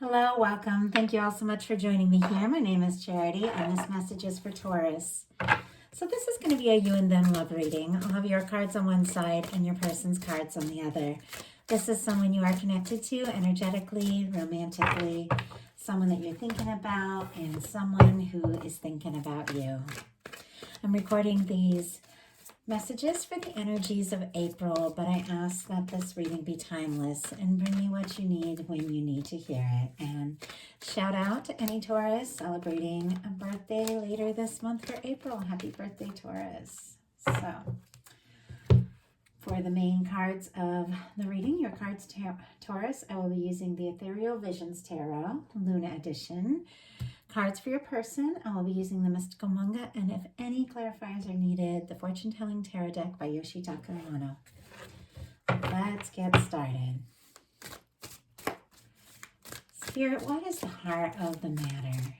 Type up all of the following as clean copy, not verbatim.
Hello, welcome. Thank you all so much for joining me here. My name is Charity, and this message is for Taurus. So this is going to be a you and them love reading. I'll have your cards on one side and your person's cards on the other. This is someone you are connected to energetically, romantically, someone that you're thinking about, and someone who is thinking about you. I'm recording these messages for the energies of April, but I ask that this reading be timeless and bring you what you need when you need to hear it. And shout out to any Taurus celebrating a birthday later this month for April. Happy birthday, Taurus. So, for the main cards of the reading, your cards, Taurus, I will be using the Ethereal Visions Tarot, Luna Edition. Cards for your person, I will be using the Mystical Manga, and if any clarifiers are needed, the Fortune Telling Tarot Deck by Yoshitaka Amano. Let's get started. Spirit, what is the heart of the matter?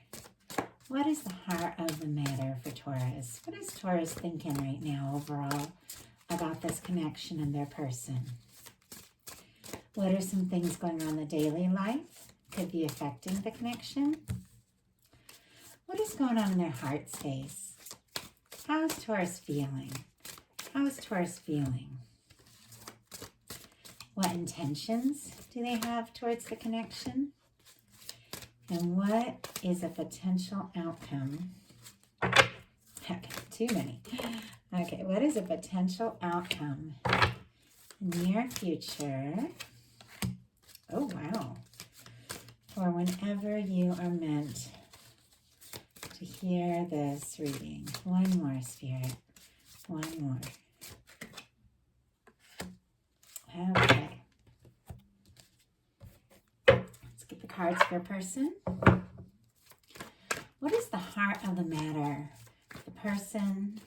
What is the heart of the matter for Taurus? What is Taurus thinking right now overall about this connection and their person? What are some things going on in the daily life? Could be affecting the connection. What is going on in their heart space? How is Taurus feeling? How is Taurus feeling? What intentions do they have towards the connection? And what is a potential outcome? Okay, too many. Okay, what is a potential outcome? Near future. Oh, wow. For whenever you are meant to hear this reading. One more, Spirit. One more. Okay. Let's get the cards for a person. What is the heart of the matter? The person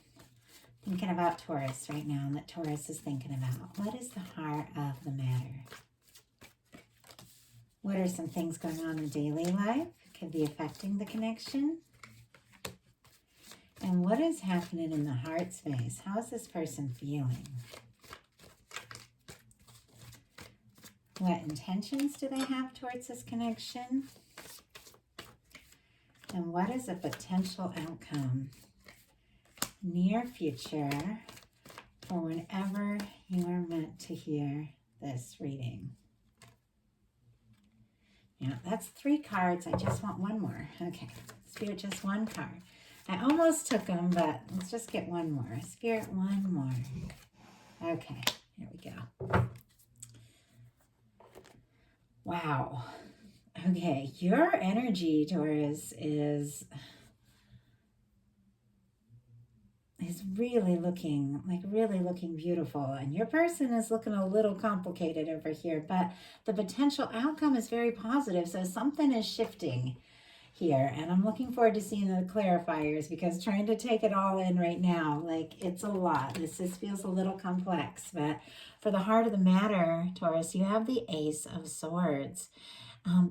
thinking about Taurus right now, and that Taurus is thinking about. What is the heart of the matter? What are some things going on in daily life? Could be affecting the connection. And what is happening in the heart space? How is this person feeling? What intentions do they have towards this connection? And what is a potential outcome? Near future, for whenever you are meant to hear this reading. Yeah, that's 3 cards. I just want one more. Okay, Spirit, just one card. I almost took them, but let's just get one more. Spirit, one more. Okay, here we go. Wow. Okay, your energy, Taurus, is really looking beautiful, and your person is looking a little complicated over here, but the potential outcome is very positive. So something is shifting here, and I'm looking forward to seeing the clarifiers, because trying to take it all in right now, like, it's a lot. This feels a little complex, but for the heart of the matter, Taurus, you have the Ace of Swords.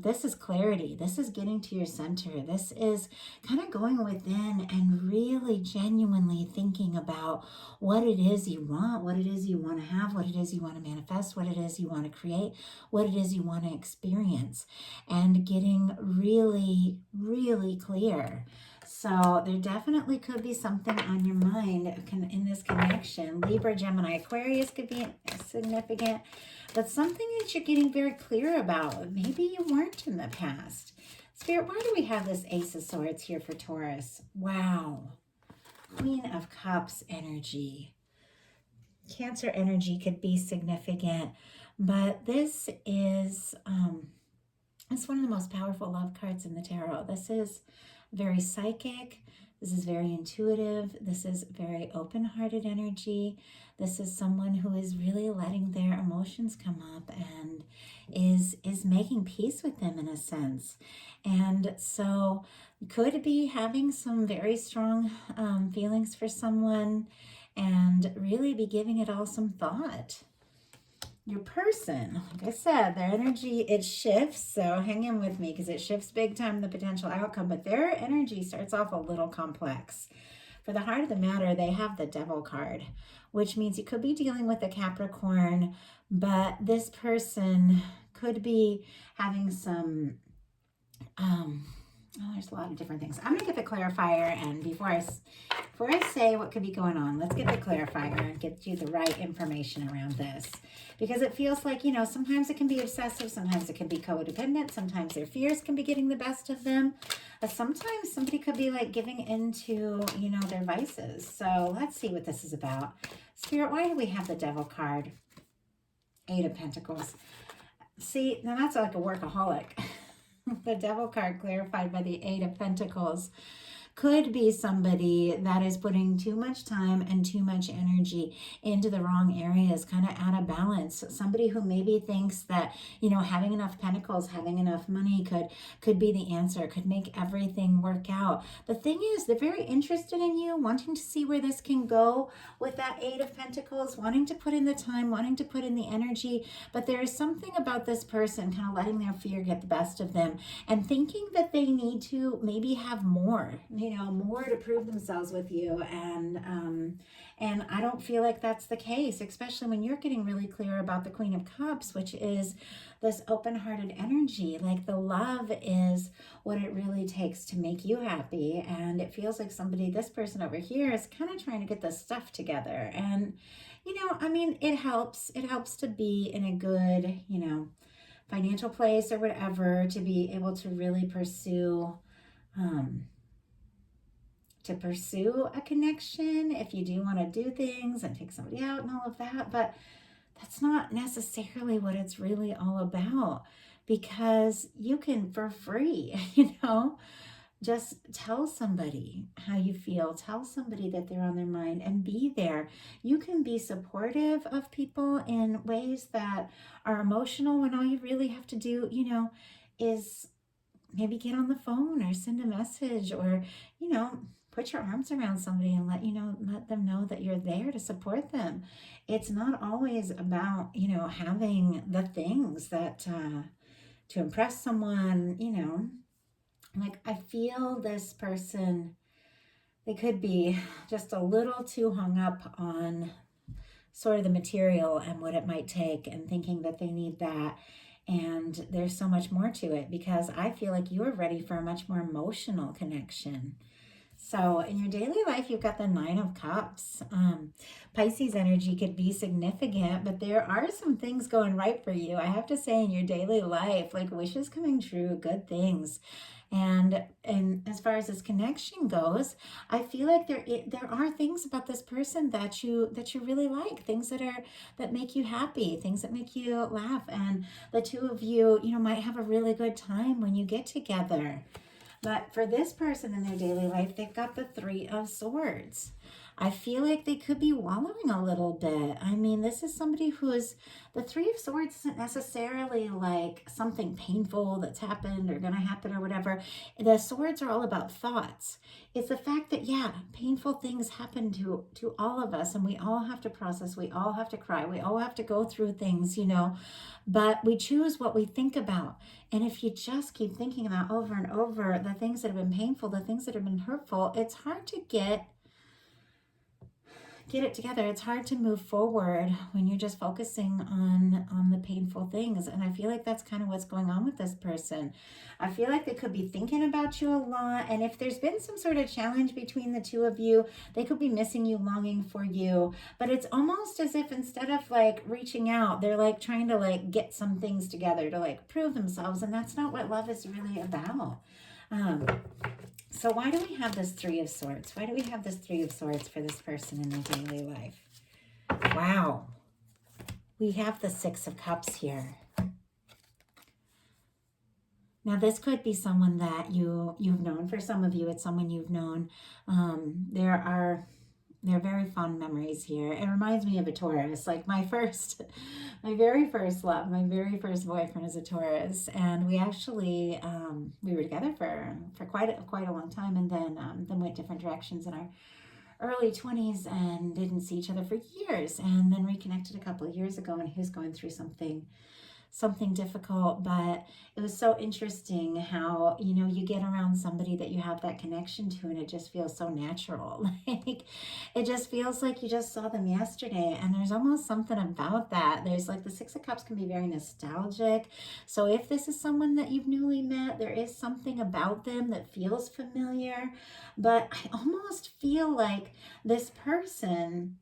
This is clarity. This is getting to your center. This is kind of going within and really genuinely thinking about what it is you want, what it is you want to have, what it is you want to manifest, what it is you want to create, what it is you want to experience, and getting really, really clear. So there definitely could be something on your mind in this connection. Libra, Gemini, Aquarius could be significant, but something that you're getting very clear about. Maybe you weren't in the past. Spirit, why do we have this Ace of Swords here for Taurus? Wow. Queen of Cups energy. Cancer energy could be significant, but this is it's one of the most powerful love cards in the tarot. This is very psychic. This is very intuitive. This is very open-hearted energy. This is someone who is really letting their emotions come up and is making peace with them in a sense. And so could be having some very strong feelings for someone and really be giving it all some thought. Your person, like I said, their energy, it shifts, so hang in with me because it shifts big time, the potential outcome, but their energy starts off a little complex. For the heart of the matter, they have the Devil card, which means you could be dealing with a Capricorn, but this person could be having some Oh, there's a lot of different things. I'm going to get the clarifier, and before I say what could be going on, let's get the clarifier and get you the right information around this. Because it feels like, sometimes it can be obsessive, sometimes it can be codependent, sometimes their fears can be getting the best of them. Sometimes somebody could be like giving into, their vices. So let's see what this is about. Spirit, why do we have the Devil card? 8 of Pentacles. See, now that's like a workaholic. The Devil card clarified by the 8 of Pentacles could be somebody that is putting too much time and too much energy into the wrong areas, kind of out of balance. Somebody who maybe thinks that, having enough pentacles, having enough money could be the answer, could make everything work out. The thing is, they're very interested in you, wanting to see where this can go with that 8 of Pentacles, wanting to put in the time, wanting to put in the energy. But there is something about this person kind of letting their fear get the best of them and thinking that they need to maybe have more, more to prove themselves with you. And I don't feel like that's the case, especially when you're getting really clear about the Queen of Cups, which is this open-hearted energy. Like the love is what it really takes to make you happy. And it feels like this person over here is kind of trying to get this stuff together. And, it helps. It helps to be in a good, financial place or whatever, to be able to really pursue a connection if you do want to do things and take somebody out and all of that. But that's not necessarily what it's really all about, because you can, for free, just tell somebody how you feel, tell somebody that they're on their mind, and be there. You can be supportive of people in ways that are emotional, when all you really have to do, is maybe get on the phone or send a message, or, put your arms around somebody and let them know that you're there to support them. It's not always about, having the things that, to impress someone, like I feel this person, they could be just a little too hung up on sort of the material and what it might take, and thinking that they need that. And there's so much more to it, because I feel like you're ready for a much more emotional connection. So in your daily life, you've got the 9 of Cups. Pisces energy could be significant, but there are some things going right for you. I have to say, in your daily life, like wishes coming true, good things. And as far as this connection goes, I feel like there are things about this person that you really like, things that make you happy, things that make you laugh, and the two of you, might have a really good time when you get together. But for this person in their daily life, they've got the 3 of Swords. I feel like they could be wallowing a little bit. I mean, this is somebody the 3 of Swords isn't necessarily like something painful that's happened or going to happen or whatever. The swords are all about thoughts. It's the fact that, painful things happen to all of us, and we all have to process. We all have to cry. We all have to go through things, but we choose what we think about. And if you just keep thinking about over and over the things that have been painful, the things that have been hurtful, it's hard to get it together. It's hard to move forward when you're just focusing on the painful things. And I feel like that's kind of what's going on with this person. I feel like they could be thinking about you a lot. And if there's been some sort of challenge between the two of you, they could be missing you, longing for you. But it's almost as if instead of like reaching out, they're like trying to like get some things together to like prove themselves. And that's not what love is really about. So why do we have this 3 of Swords? Why do we have this 3 of Swords for this person in their daily life? Wow. We have the 6 of Cups here. Now, this could be someone that you've known. For some of you, it's someone you've known. They're very fond memories here. It reminds me of a Taurus. Like my very first love, my very first boyfriend is a Taurus, and we actually we were together for quite a long time, and then went different directions in our early 20s and didn't see each other for years, and then reconnected a couple of years ago, and he was going through something something difficult, but it was so interesting how, you know, you get around somebody that you have that connection to and it just feels so natural. Like it just feels like you just saw them yesterday. And there's almost something about that. There's like the Six of Cups can be very nostalgic. So if this is someone that you've newly met, there is something about them that feels familiar. But I almost feel like this person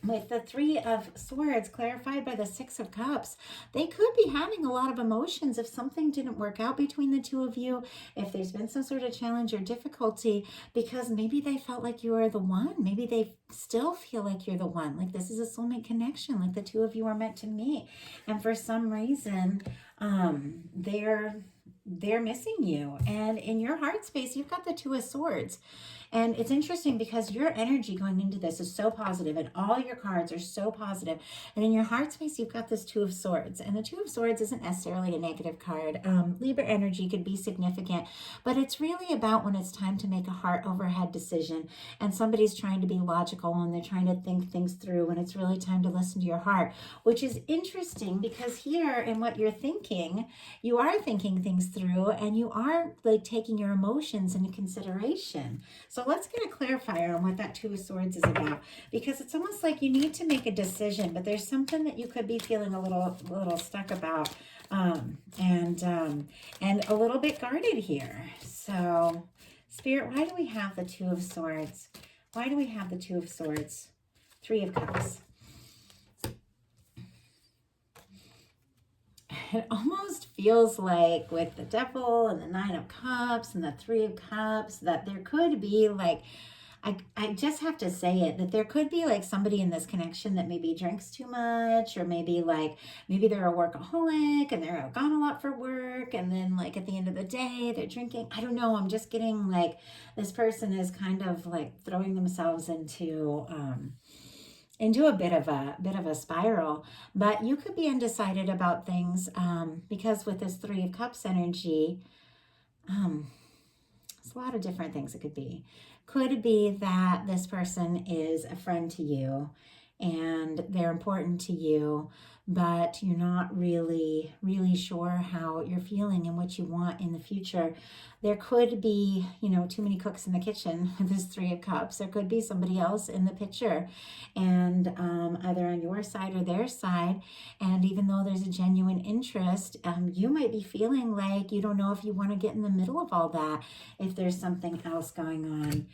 with the Three of Swords clarified by the Six of Cups, they could be having a lot of emotions if something didn't work out between the two of you, if there's been some sort of challenge or difficulty, because maybe they felt like you were the one. Maybe they still feel like you're the one. Like this is a soulmate connection, like the two of you are meant to meet. And for some reason, they're missing you. And in your heart space, you've got the Two of Swords. And it's interesting because your energy going into this is so positive and all your cards are so positive. And in your heart space, you've got this Two of Swords. And the Two of Swords isn't necessarily a negative card. Libra energy could be significant, but it's really about when it's time to make a heart overhead decision and somebody's trying to be logical and they're trying to think things through and it's really time to listen to your heart, which is interesting because here in what you're thinking, you are thinking things through and you are like taking your emotions into consideration. So let's get a clarifier on what that Two of Swords is about, because it's almost like you need to make a decision, but there's something that you could be feeling a little stuck about, and a little bit guarded here. So Spirit, why do we have the Two of Swords? Why do we have the Two of Swords? Three of Cups. It almost feels like with the Devil and the Nine of Cups and the Three of Cups that there could be like, I just have to say it, that there could be like somebody in this connection that maybe drinks too much, or maybe they're a workaholic and they're gone a lot for work, and then like at the end of the day they're drinking. I don't know, I'm just getting like this person is kind of like throwing themselves into a bit of a spiral. But you could be undecided about things, because with this Three of Cups energy, it's a lot of different things it could be. Could be that this person is a friend to you and they're important to you, but you're not really sure how you're feeling and what you want in the future. There could be, too many cooks in the kitchen with this Three of Cups. There could be somebody else in the picture, and either on your side or their side. And even though there's a genuine interest, you might be feeling like you don't know if you want to get in the middle of all that, if there's something else going on.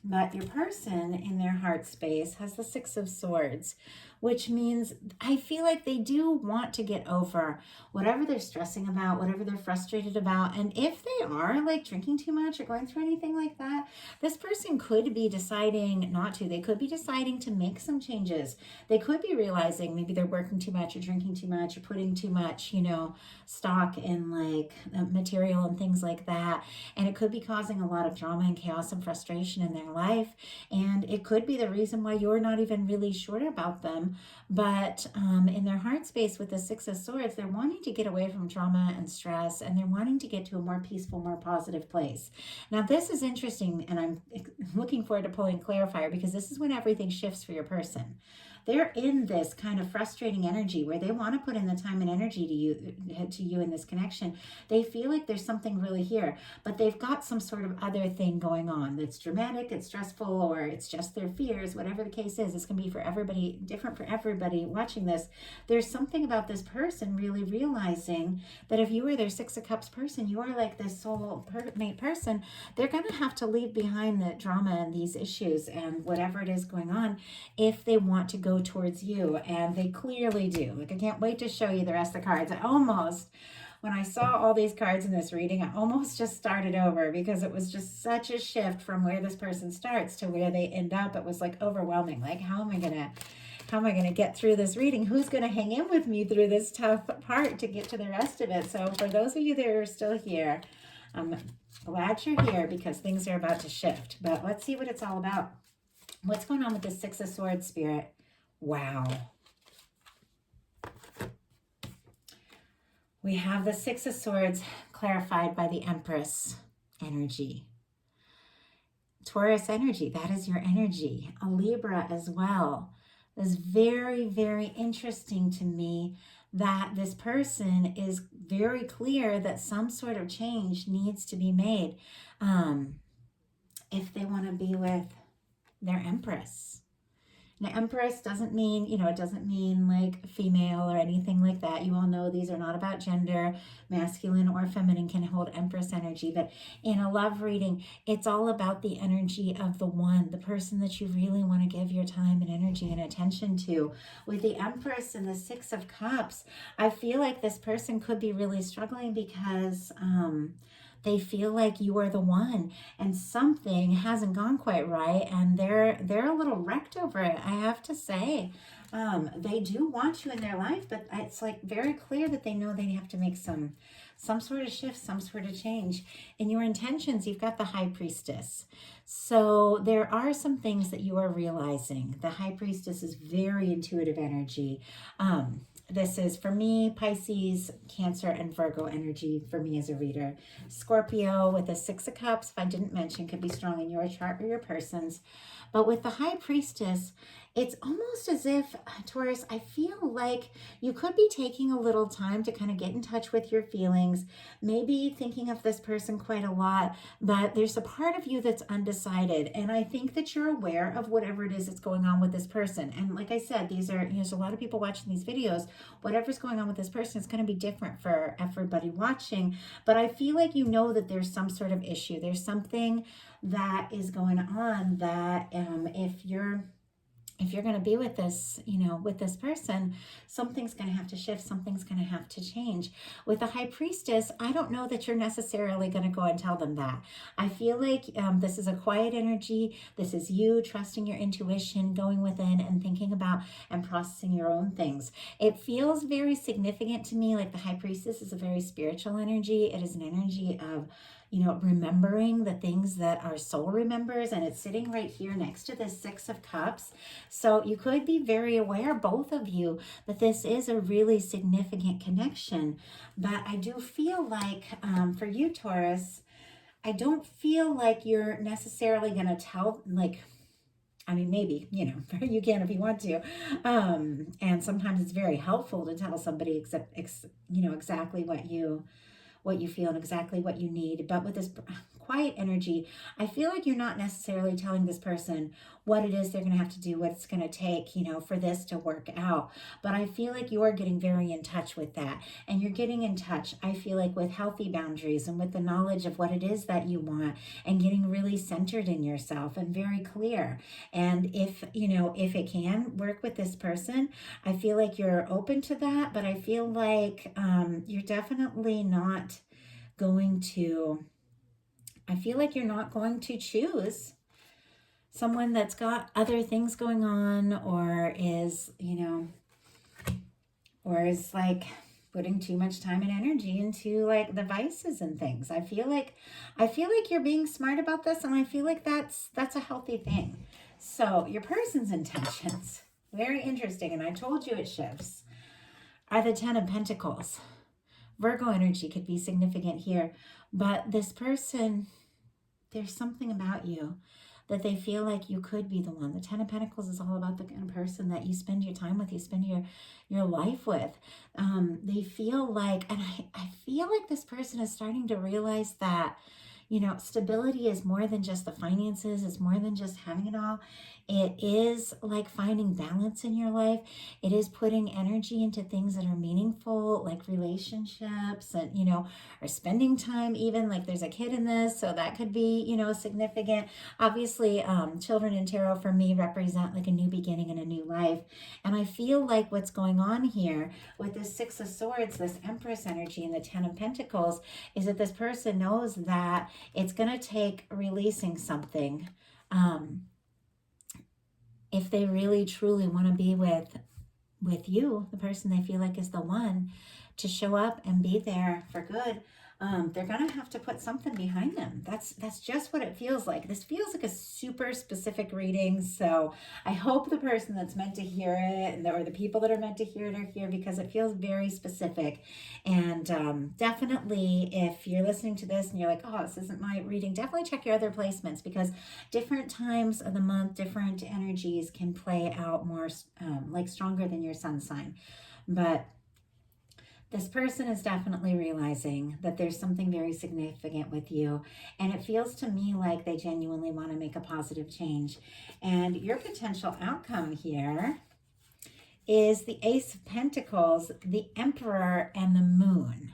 But your person in their heart space has the Six of Swords, which means I feel like they do want to get over whatever they're stressing about, whatever they're frustrated about. And if they are like drinking too much or going through anything like that, this person could be deciding not to. They could be deciding to make some changes. They could be realizing maybe they're working too much or drinking too much or putting too much, stock in like material and things like that. And it could be causing a lot of drama and chaos and frustration in their life. And it could be the reason why you're not even really sure about them. But in their heart space with the Six of Swords, they're wanting to get away from trauma and stress, and they're wanting to get to a more peaceful, more positive place. Now, this is interesting, and I'm looking forward to pulling clarifier, because this is when everything shifts for your person. They're in this kind of frustrating energy where they want to put in the time and energy to you in this connection. They feel like there's something really here, but they've got some sort of other thing going on that's dramatic, it's stressful, or it's just their fears. Whatever the case is, it's going to be for everybody, different for everybody watching this. There's something about this person really realizing that if you were their Six of Cups person, you are like this soulmate person. They're going to have to leave behind the drama and these issues and whatever it is going on if they want to go towards you, and they clearly do. Like, I can't wait to show you the rest of the cards. When I saw all these cards in this reading, I almost just started over, because it was just such a shift from where this person starts to where they end up. It was like overwhelming. Like, how am I gonna get through this reading? Who's gonna hang in with me through this tough part to get to the rest of it? So for those of you that are still here, I'm glad you're here, because things are about to shift. But let's see what it's all about. What's going on with the Six of Swords, Spirit? Wow. We have the Six of Swords clarified by the Empress energy. Taurus energy, that is your energy. A Libra as well. It's very, very interesting to me that this person is very clear that some sort of change needs to be made if they want to be with their Empress. Now, Empress doesn't mean, it doesn't mean like female or anything like that. You all know these are not about gender. Masculine or feminine can hold Empress energy. But in a love reading, it's all about the energy of the one, the person that you really want to give your time and energy and attention to. With the Empress and the Six of Cups, I feel like this person could be really struggling because they feel like you are the one and something hasn't gone quite right, and they're a little wrecked over it, I have to say. They do want you in their life, but it's like very clear that they know they have to make some sort of shift, some sort of change. In your intentions, you've got the High Priestess. So there are some things that you are realizing. The High Priestess is very intuitive energy. This is, for me, Pisces, Cancer, and Virgo energy for me as a reader. Scorpio with the Six of Cups, if I didn't mention, could be strong in your chart or your person's. But with the High Priestess, it's almost as if, Taurus, I feel like you could be taking a little time to kind of get in touch with your feelings, maybe thinking of this person quite a lot, but there's a part of you that's undecided. And I think that you're aware of whatever it is that's going on with this person. And like I said, there's a lot of people watching these videos. Whatever's going on with this person is going to be different for everybody watching. But I feel like you know that there's some sort of issue. There's something that is going on that if you're going to be with this, with this person, something's going to have to shift. Something's going to have to change. With the High Priestess, I don't know that you're necessarily going to go and tell them that. I feel like this is a quiet energy. This is you trusting your intuition, going within and thinking about and processing your own things. It feels very significant to me. Like the High Priestess is a very spiritual energy. It is an energy of remembering the things that our soul remembers, and it's sitting right here next to the Six of Cups. So you could be very aware, both of you, that this is a really significant connection. But I do feel like for you, Taurus, I don't feel like you're necessarily going to tell, maybe, you can if you want to. And sometimes it's very helpful to tell somebody exactly what you feel and exactly what you need. But with this quiet energy, I feel like you're not necessarily telling this person what it is they're going to have to do, what it's going to take, for this to work out. But I feel like you are getting very in touch with that. And you're getting in touch, I feel like, with healthy boundaries and with the knowledge of what it is that you want, and getting really centered in yourself and very clear. And if it can work with this person, I feel like you're open to that. But I feel like you're definitely not going to, I feel like you're not going to choose someone that's got other things going on, or is like putting too much time and energy into like the vices and things. I feel like you're being smart about this, and I feel like that's a healthy thing. So your person's intentions, very interesting, and I told you it shifts, are the Ten of Pentacles. Virgo energy could be significant here, but this person, there's something about you that they feel like you could be the one. The Ten of Pentacles is all about the kind of person that you spend your time with, you spend your life with. They feel like, and I feel like this person is starting to realize that, stability is more than just the finances. It's more than just having it all. It is like finding balance in your life. It is putting energy into things that are meaningful, like relationships and, or spending time even. Like there's a kid in this, so that could be, significant. Obviously, children in tarot for me represent like a new beginning and a new life. And I feel like what's going on here with this Six of Swords, this Empress energy, and the Ten of Pentacles is that this person knows that it's going to take releasing something if they really truly want to be with you, the person they feel like is the one, to show up and be there for good. They're going to have to put something behind them. That's just what it feels like. This feels like a super specific reading. So I hope the person that's meant to hear it, or the people that are meant to hear it, are here, because it feels very specific. And definitely, if you're listening to this and you're like, oh, this isn't my reading, definitely check your other placements, because different times of the month, different energies can play out more like stronger than your sun sign. But This person is definitely realizing that there's something very significant with you. And it feels to me like they genuinely want to make a positive change. And your potential outcome here is the Ace of Pentacles, the Emperor, and the Moon.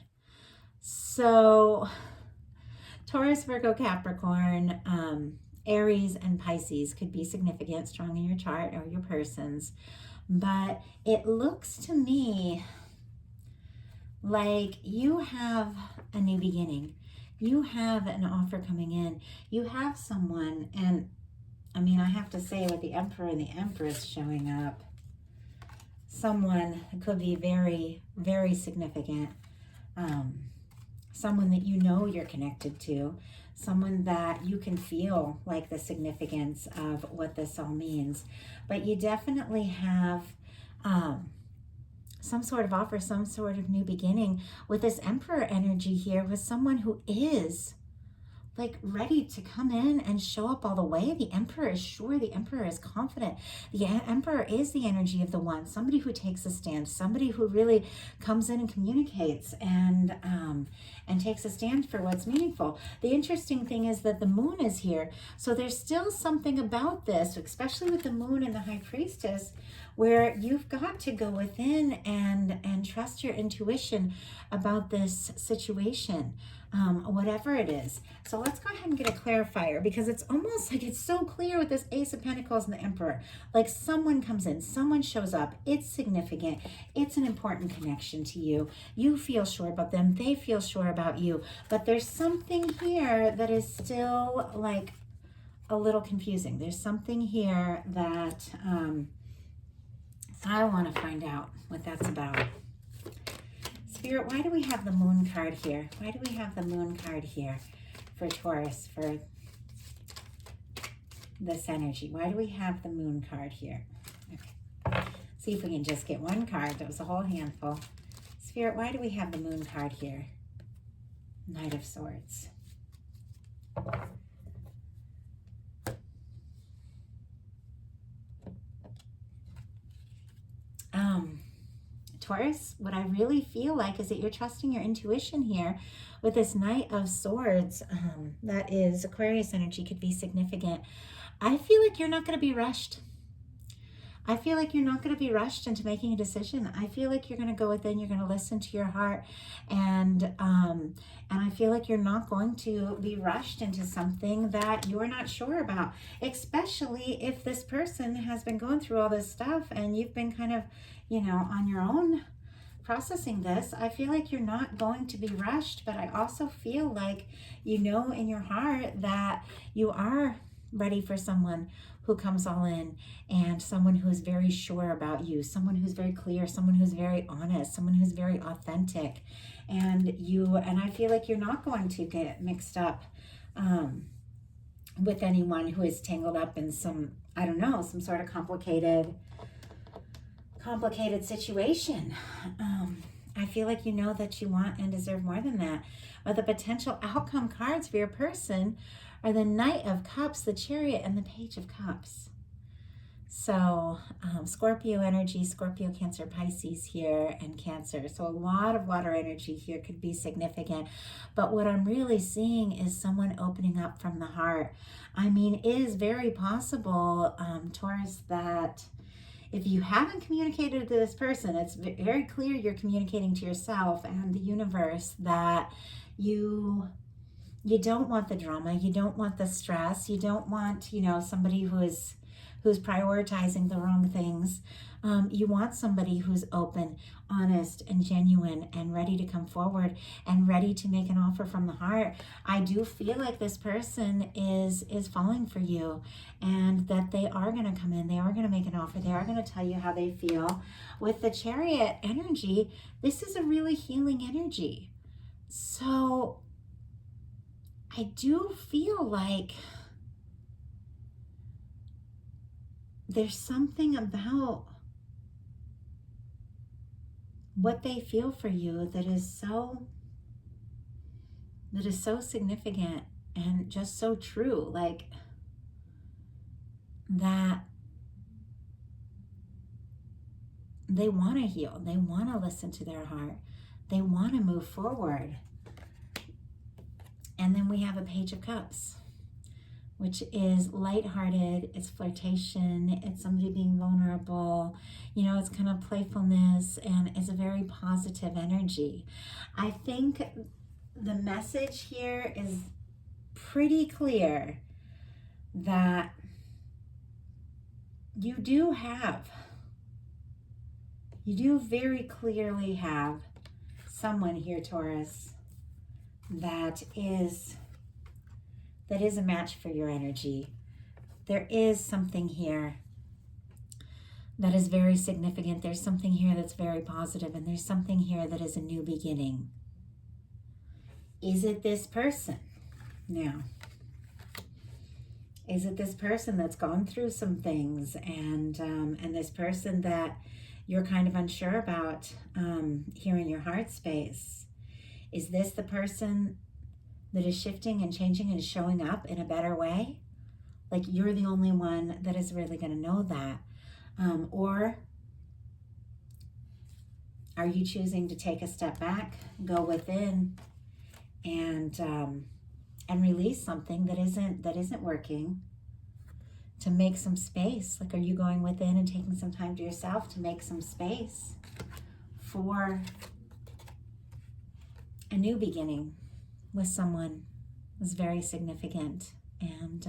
So Taurus, Virgo, Capricorn, Aries, and Pisces could be significant, strong in your chart or your person's. But it looks to me like you have a new beginning. You have an offer coming in. You have someone, and I mean, I have to say, with the Emperor and the Empress showing up, someone could be very, very significant. Someone that you know you're connected to, someone that you can feel like the significance of what this all means. But you definitely have some sort of offer, some sort of new beginning with this Emperor energy here, with someone who is like ready to come in and show up all the way. The Emperor is sure, the Emperor is confident. The Emperor is the energy of the one, somebody who takes a stand, somebody who really comes in and communicates and takes a stand for what's meaningful. The interesting thing is that the Moon is here. So there's still something about this, especially with the Moon and the High Priestess, where you've got to go within and trust your intuition about this situation, whatever it is. So let's go ahead and get a clarifier, because it's almost like it's so clear with this Ace of Pentacles and the Emperor. Like someone comes in, someone shows up, it's significant, it's an important connection to you. You feel sure about them, they feel sure about you, but there's something here that is still like a little confusing. There's something here that I want to find out what that's about. Spirit, why do we have the Moon card here? Why do we have the Moon card here for Taurus, for this energy? Why do we have the Moon card here? Okay. See if we can just get one card. That was a whole handful. Spirit, why do we have the Moon card here? Knight of Swords. Taurus, what I really feel like is that you're trusting your intuition here with this Knight of Swords. That is Aquarius energy, could be significant. I feel like you're not going to be rushed. I feel like you're not going to be rushed into making a decision. I feel like you're going to go within, you're going to listen to your heart, and I feel like you're not going to be rushed into something that you're not sure about, especially if this person has been going through all this stuff and you've been kind of, you know, on your own processing this. I feel like you're not going to be rushed, but I also feel like you know in your heart that you are ready for someone who comes all in, and someone who's very sure about you, someone who's very clear, someone who's very honest, someone who's very authentic. And I feel like you're not going to get mixed up with anyone who is tangled up in some, I don't know, some sort of complicated situation. I feel like you know that you want and deserve more than that. But the potential outcome cards for your person are the Knight of Cups, the Chariot, and the Page of Cups. So Scorpio energy, Scorpio, Cancer, Pisces here, and Cancer. So a lot of water energy here could be significant. But what I'm really seeing is someone opening up from the heart. I mean, it is very possible, Taurus, that if you haven't communicated to this person, it's very clear you're communicating to yourself and the universe that you don't want the drama, you don't want the stress, you don't want, you know, somebody who's prioritizing the wrong things. You want somebody who's open, honest, and genuine, and ready to come forward and ready to make an offer from the heart. I do feel like this person is falling for you, and that they are going to come in, they are going to make an offer, they are going to tell you how they feel. With the Chariot energy, this is a really healing energy. So I do feel like there's something about what they feel for you that is so significant and just so true. Like that they want to heal, they want to listen to their heart, They want to move forward. And then we have a Page of Cups, which is lighthearted, it's flirtation, it's somebody being vulnerable, you know, it's kind of playfulness, and it's a very positive energy. I think the message here is pretty clear that you do very clearly have someone here, Taurus, that is a match for your energy. There is something here that is very significant. There's something here that's very positive, and there's something here that is a new beginning. Is it this person? Now, is it this person that's gone through some things, and this person that you're kind of unsure about here in your heart space? Is this the person that is shifting and changing and showing up in a better way? Like, you're the only one that is really going to know that. Or are you choosing to take a step back, go within, and release something that isn't working, to make some space? Like, are you going within and taking some time to yourself to make some space for a new beginning with someone who's very significant and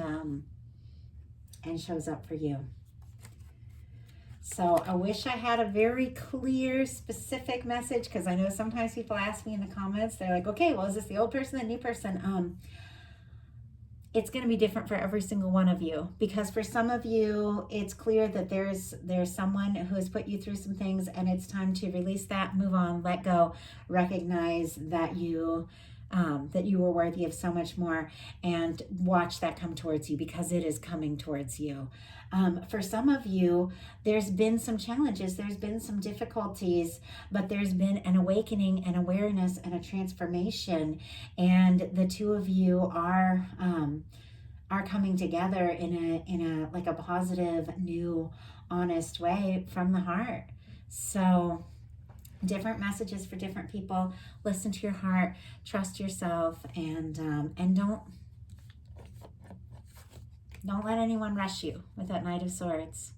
shows up for you? So I wish I had a very clear, specific message, because I know sometimes people ask me in the comments, they're like, okay, well, is this the old person, the new person? It's going to be different for every single one of you, because for some of you, it's clear that there's someone who has put you through some things, and it's time to release that, move on, let go, recognize that you were worthy of so much more, and watch that come towards you, because it is coming towards you. For some of you, there's been some challenges, there's been some difficulties, but there's been an awakening, an awareness, and a transformation, and the two of you are coming together in a like a positive, new, honest way from the heart. So different messages for different people. Listen to your heart, trust yourself, and don't let anyone rush you with that Knight of Swords.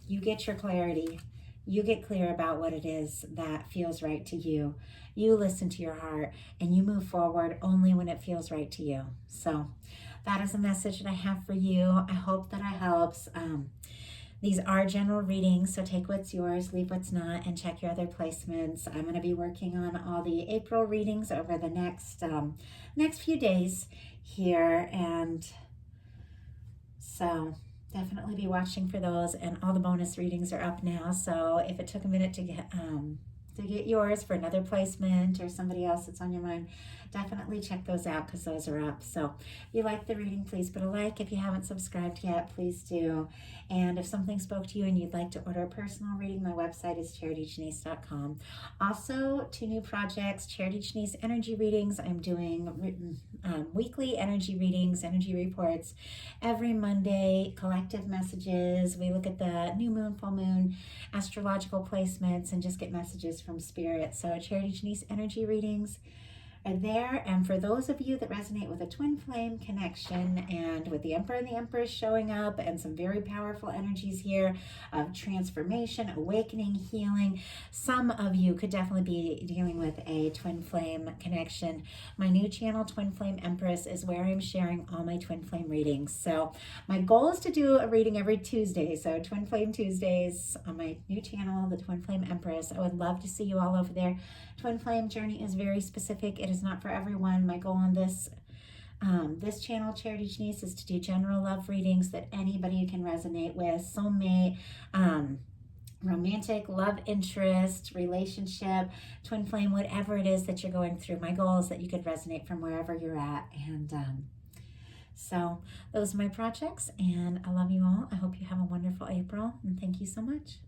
You get your clarity. You get clear about what it is that feels right to you. You listen to your heart, and you move forward only when it feels right to you. So that is a message that I have for you. I hope that it helps. These are general readings, so take what's yours, leave what's not, and check your other placements. I'm going to be working on all the April readings over the next few days here, and so definitely be watching for those. And all the bonus readings are up now, so if it took a minute to get yours for another placement or somebody else that's on your mind, definitely check those out, because those are up. So if you like the reading, please put a like. If you haven't subscribed yet, please do. And if something spoke to you and you'd like to order a personal reading, my website is charityjanice.com. Also, 2 new projects: Charity Janice energy readings. I'm doing weekly energy readings, energy reports every Monday, collective messages. We look at the new moon, full moon, astrological placements, and just get messages from spirit. So Charity Janice energy readings are there. And for those of you that resonate with a twin flame connection, and with the Emperor and the Empress showing up, and some very powerful energies here of transformation, awakening, healing, some of you could definitely be dealing with a twin flame connection. My new channel, Twin Flame Empress, is where I'm sharing all my twin flame readings. So my goal is to do a reading every Tuesday. So Twin Flame Tuesdays on my new channel, the Twin Flame Empress. I would love to see you all over there. Twin flame journey is very specific. It is not for everyone. My goal on this channel, Charity Janice, is to do general love readings that anybody can resonate with. Soulmate, romantic, love interest, relationship, twin flame, whatever it is that you're going through. My goal is that you could resonate from wherever you're at. And so those are my projects, and I love you all. I hope you have a wonderful April, and thank you so much.